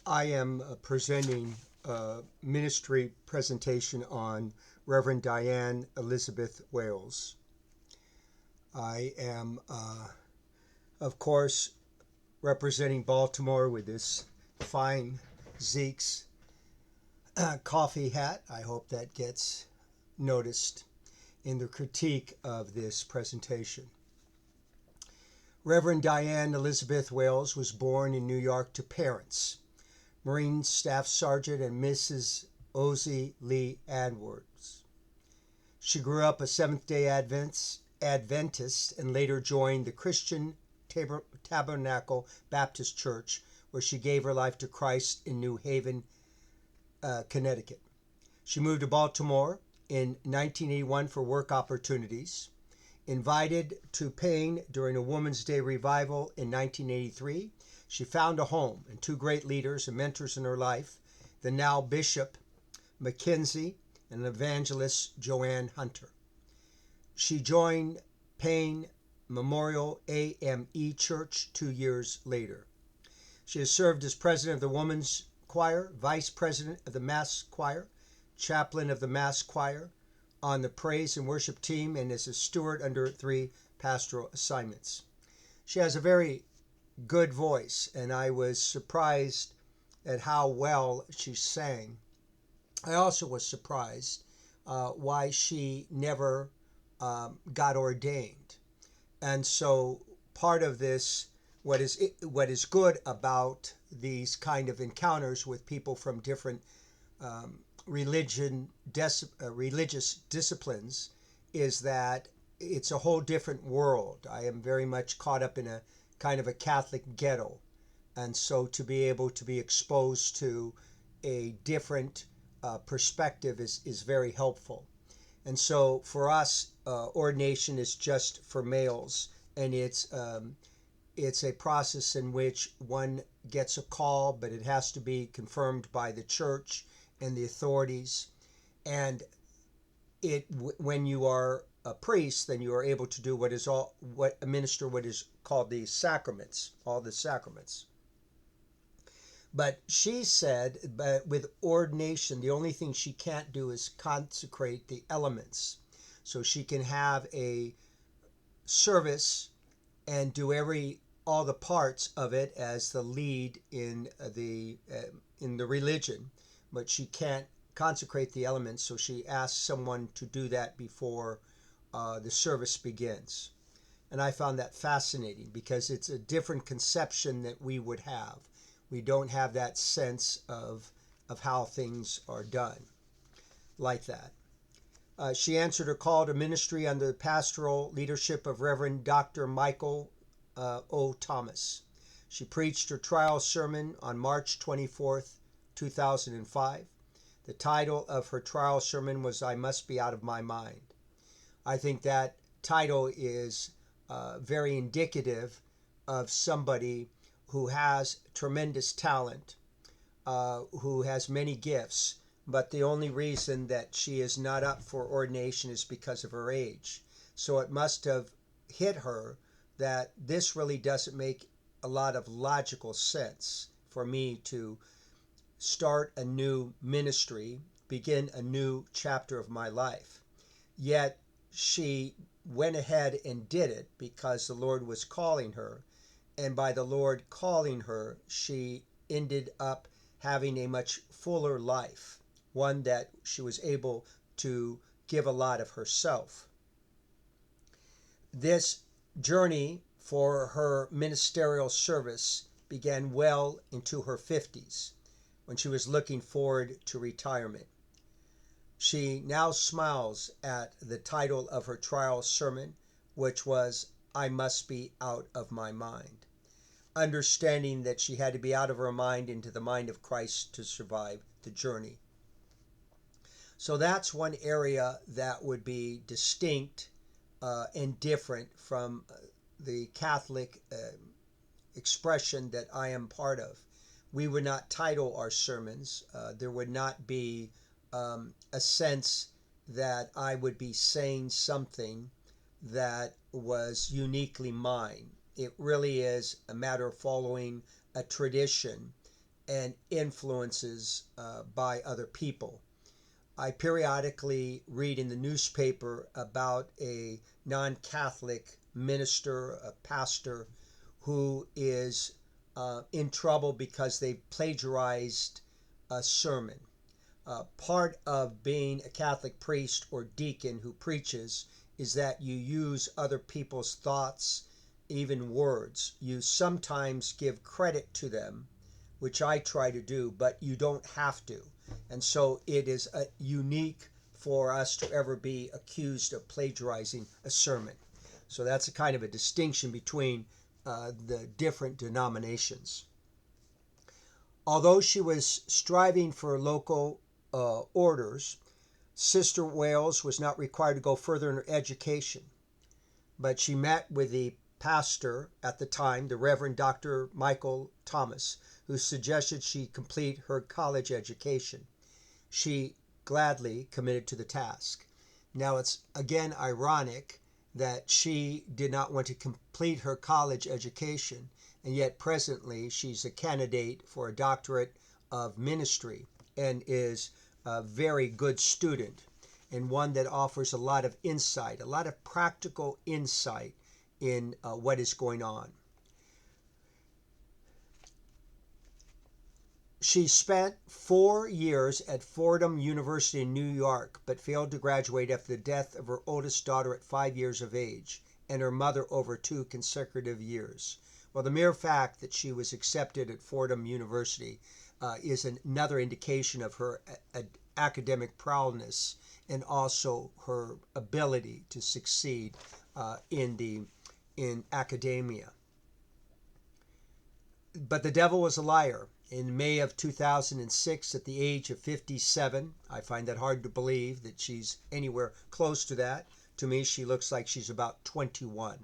I am presenting a ministry presentation on Reverend Diane Elizabeth Wailes. I am, of course, representing Baltimore with this fine Zeke's coffee hat. I hope that gets noticed in the critique of this presentation. Reverend Diane Elizabeth Wailes was born in New York to parents, Marine Staff Sergeant and Mrs. Ozzie Lee Edwards. She grew up a Seventh-day Adventist and later joined the Christian Tabernacle Baptist Church, where she gave her life to Christ in New Haven, Connecticut. She moved to Baltimore in 1981 for work opportunities. Invited to Payne during a Woman's Day revival in 1983, she found a home and two great leaders and mentors in her life, the now Bishop Mackenzie and evangelist Joanne Hunter. She joined Payne Memorial AME Church 2 years later. She has served as president of the Women's Choir, vice president of the Mass Choir, chaplain of the Mass Choir, on the praise and worship team, and is a steward under 3 pastoral assignments. She has a very good voice, and I was surprised at how well she sang. I also was surprised why she never got ordained. And so part of this, what is good about these kind of encounters with people from different um, religious disciplines, is that it's a whole different world. I am very much caught up in a kind of a Catholic ghetto, and so to be able to be exposed to a different perspective is very helpful. And so for us, ordination is just for males, and it's a process in which one gets a call, but it has to be confirmed by the church and the authorities. And when you are a priest, then you are able to do what administer what is called the sacraments, all the sacraments. But she said, but with ordination, the only thing she can't do is consecrate the elements. So she can have a service and do all the parts of it as the lead in the religion, but she can't consecrate the elements. So she asks someone to do that before the service begins. And I found that fascinating because it's a different conception that we would have. We don't have that sense of how things are done like that. She answered her call to ministry under the pastoral leadership of Reverend Dr. Michael O. Thomas. She preached her trial sermon on March 24th, 2005. The title of her trial sermon was "I Must Be Out of My Mind." I think that title is very indicative of somebody who has tremendous talent, who has many gifts, but the only reason that she is not up for ordination is because of her age. So it must have hit her that this really doesn't make a lot of logical sense for me to start a new ministry, begin a new chapter of my life. Yet she went ahead and did it because the Lord was calling her. And by the Lord calling her, she ended up having a much fuller life, one that she was able to give a lot of herself. This journey for her ministerial service began well into her 50s, when she was looking forward to retirement. She now smiles at the title of her trial sermon, which was "I Must Be Out of My Mind," understanding that she had to be out of her mind into the mind of Christ to survive the journey. So that's one area that would be distinct and different from the Catholic expression that I am part of. We would not title our sermons. There would not be a sense that I would be saying something that was uniquely mine. It really is a matter of following a tradition and influences by other people. I periodically read in the newspaper about a non-Catholic minister, a pastor, who is in trouble because they plagiarized a sermon. Part of being a Catholic priest or deacon who preaches is that you use other people's thoughts, even words. You sometimes give credit to them, which I try to do, but you don't have to. And so it is unique for us to ever be accused of plagiarizing a sermon. So that's a kind of a distinction between the different denominations. Although she was striving for local orders, Sister Wailes was not required to go further in her education, but she met with the pastor at the time, the Reverend Dr. Michael Thomas, who suggested she complete her college education. She gladly committed to the task. Now, it's again ironic that she did not want to complete her college education, and yet presently she's a candidate for a doctorate of ministry and is a very good student, and one that offers a lot of insight, a lot of practical insight in what is going on. She spent 4 years at Fordham University in New York, but failed to graduate after the death of her oldest daughter at 5 years of age, and her mother over 2 consecutive years. Well, the mere fact that she was accepted at Fordham University is another indication of her academic prowess and also her ability to succeed in academia. But the devil was a liar. In May of 2006, at the age of 57, I find that hard to believe that she's anywhere close to that. To me, she looks like she's about 21.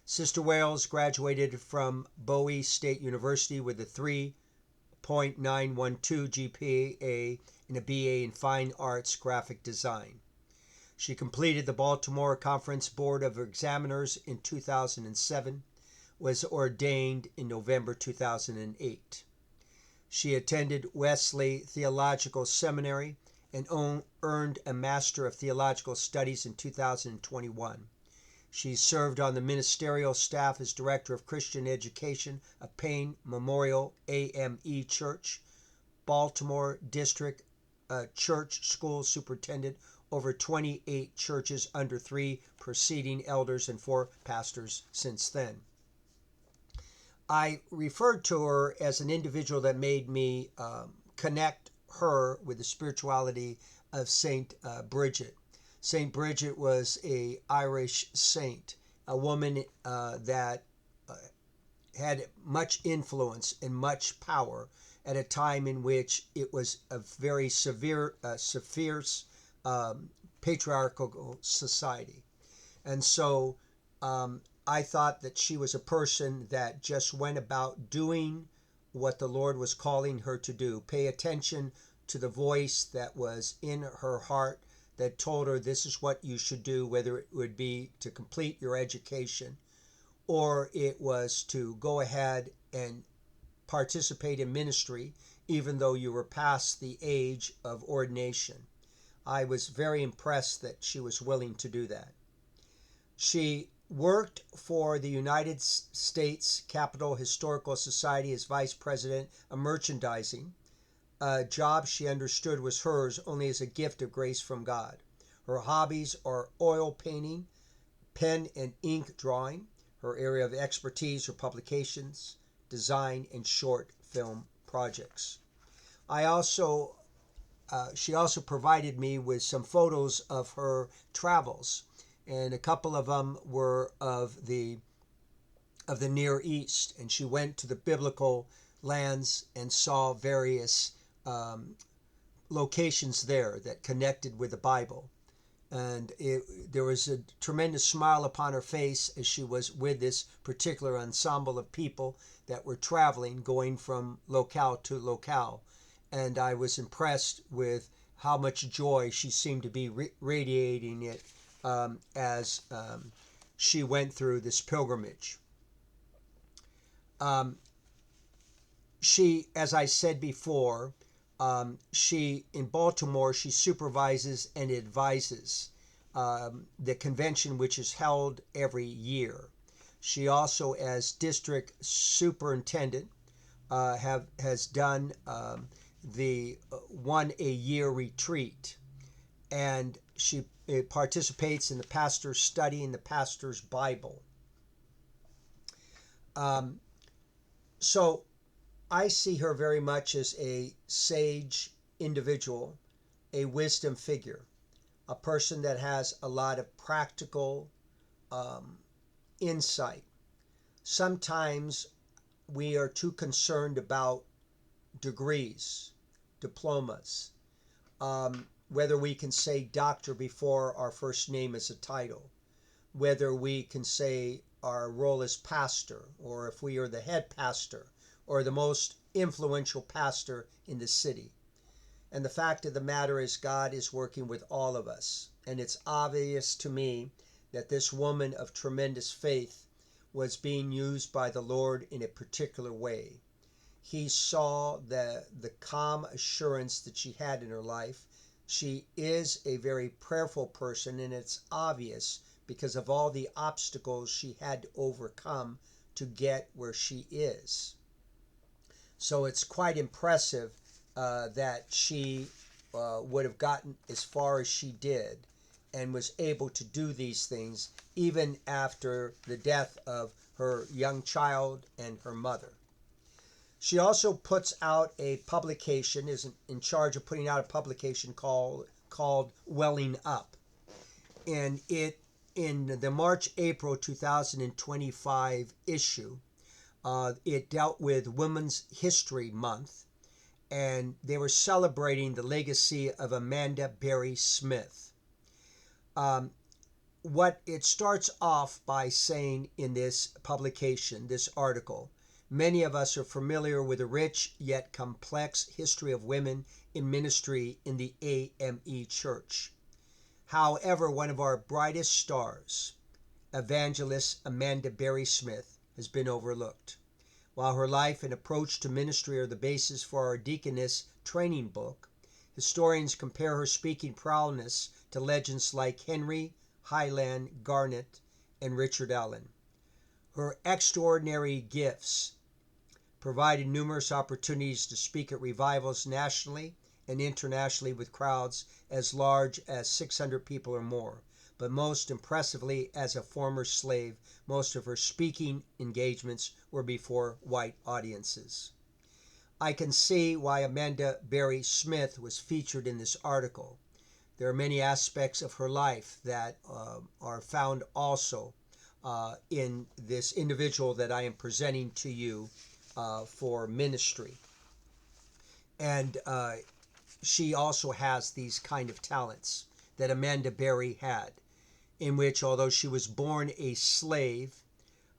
Sister Wailes graduated from Bowie State University with a 3.912 GPA and a BA in Fine Arts Graphic Design. She completed the Baltimore Conference Board of Examiners in 2007, was ordained in November 2008. She attended Wesley Theological Seminary and earned a Master of Theological Studies in 2021. She served on the ministerial staff as Director of Christian Education of Payne Memorial AME Church, Baltimore District Church School Superintendent over 28 churches under 3 preceding elders and 4 pastors since then. I referred to her as an individual that made me connect her with the spirituality of Saint Bridget. Saint Bridget was an Irish saint, a woman that had much influence and much power at a time in which it was a very fierce patriarchal society. And so I thought that she was a person that just went about doing what the Lord was calling her to do. Pay attention to the voice that was in her heart that told her this is what you should do, whether it would be to complete your education or it was to go ahead and participate in ministry, even though you were past the age of ordination. I was very impressed that she was willing to do that. She worked for the United States Capitol Historical Society as Vice President of Merchandising, a job she understood was hers only as a gift of grace from God. Her hobbies are oil painting, pen and ink drawing. Her area of expertise are publications, design, and short film projects. She also provided me with some photos of her travels, and a couple of them were of the Near East, and she went to the biblical lands and saw various locations there that connected with the Bible. And there was a tremendous smile upon her face as she was with this particular ensemble of people that were traveling, going from locale to locale. And I was impressed with how much joy she seemed to be radiating it as she went through this pilgrimage. she, as I said before, she in Baltimore, she supervises and advises the convention, which is held every year. She also, as district superintendent, has done the one a year retreat, and she participates in the pastor's study in the pastor's Bible. So I see her very much as a sage individual, a wisdom figure, a person that has a lot of practical insight. Sometimes we are too concerned about degrees, diplomas, whether we can say doctor before our first name is a title, whether we can say our role as pastor, or if we are the head pastor or the most influential pastor in the city. And the fact of the matter is, God is working with all of us. And it's obvious to me that this woman of tremendous faith was being used by the Lord in a particular way. He saw the calm assurance that she had in her life. She is a very prayerful person, and it's obvious because of all the obstacles she had to overcome to get where she is. So it's quite impressive that she would have gotten as far as she did and was able to do these things even after the death of her young child and her mother. She also puts out a publication, is in charge of putting out a publication called Welling Up. And it, in the March-April 2025 issue, it dealt with Women's History Month, and they were celebrating the legacy of Amanda Berry Smith. What it starts off by saying in this publication, this article, many of us are familiar with the rich yet complex history of women in ministry in the AME Church. However, one of our brightest stars, evangelist Amanda Berry Smith, has been overlooked. While her life and approach to ministry are the basis for our deaconess training book, historians compare her speaking prowess to legends like Henry, Highland, Garnet, and Richard Allen. Her extraordinary gifts provided numerous opportunities to speak at revivals nationally and internationally with crowds as large as 600 people or more. But most impressively, as a former slave, most of her speaking engagements were before white audiences. I can see why Amanda Berry Smith was featured in this article. There are many aspects of her life that are found also in this individual that I am presenting to you for ministry. And she also has these kind of talents that Amanda Berry had, in which, although she was born a slave,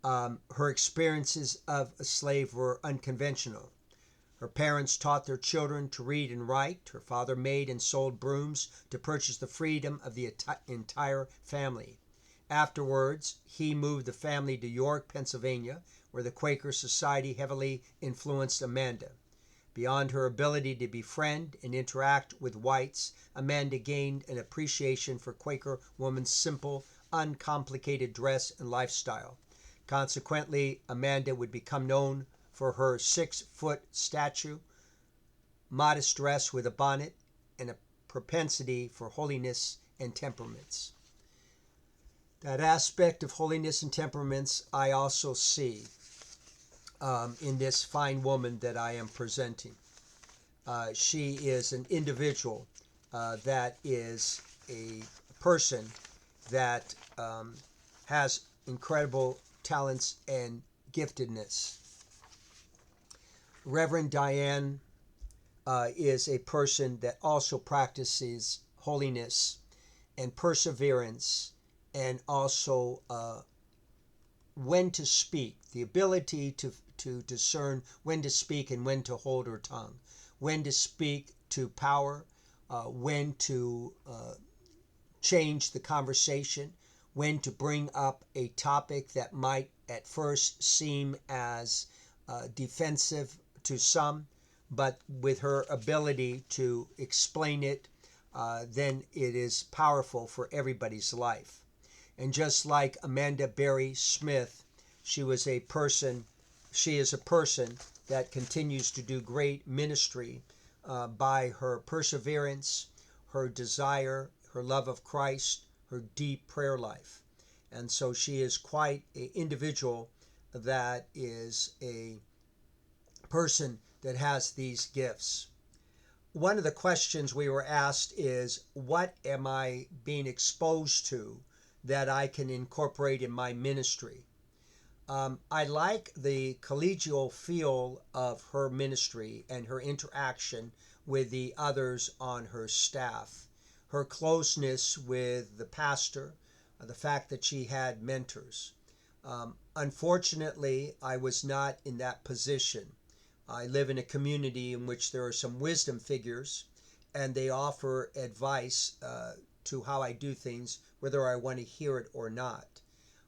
her experiences of a slave were unconventional. Her parents taught their children to read and write. Her father made and sold brooms to purchase the freedom of the entire family. Afterwards, he moved the family to York, Pennsylvania, where the Quaker Society heavily influenced Amanda. Beyond her ability to befriend and interact with whites, Amanda gained an appreciation for Quaker woman's simple, uncomplicated dress and lifestyle. Consequently, Amanda would become known for her 6-foot stature, modest dress with a bonnet, and a propensity for holiness and temperaments. That aspect of holiness and temperaments I also see in this fine woman that I am presenting. She is an individual that is a person that has incredible talents and giftedness. Reverend Diane is a person that also practices holiness and perseverance, and also when to speak, the ability to discern when to speak and when to hold her tongue, when to speak to power, when to change the conversation, when to bring up a topic that might at first seem as defensive to some, but with her ability to explain it, then it is powerful for everybody's life. And just like Amanda Berry Smith, she was a person, she is a person that continues to do great ministry by her perseverance, her desire, her love of Christ, her deep prayer life. And so she is quite an individual that is a person that has these gifts. One of the questions we were asked is, what am I being exposed to that I can incorporate in my ministry? I like the collegial feel of her ministry and her interaction with the others on her staff, her closeness with the pastor, the fact that she had mentors. Unfortunately, I was not in that position. I live in a community in which there are some wisdom figures, and they offer advice to how I do things, whether I want to hear it or not.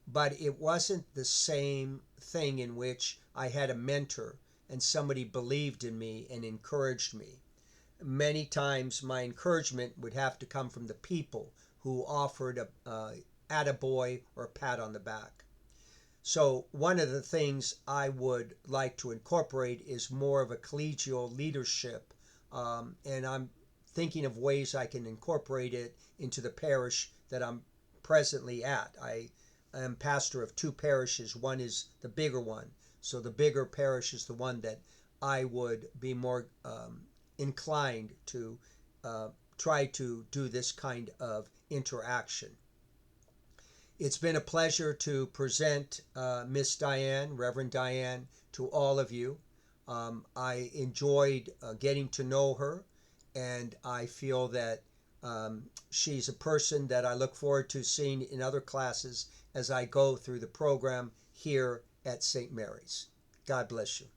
But it wasn't the same thing in which I had a mentor and somebody believed in me and encouraged me. Many times my encouragement would have to come from the people who offered a attaboy or a pat on the back. So one of the things I would like to incorporate is more of a collegial leadership, and I'm thinking of ways I can incorporate it into the parish that I'm presently at. I am pastor of two parishes. One is the bigger one, so the bigger parish is the one that I would be more inclined to try to do this kind of interaction. It's been a pleasure to present Miss Diane, Reverend Diane, to all of you. I enjoyed getting to know her, and I feel that she's a person that I look forward to seeing in other classes as I go through the program here at St. Mary's. God bless you.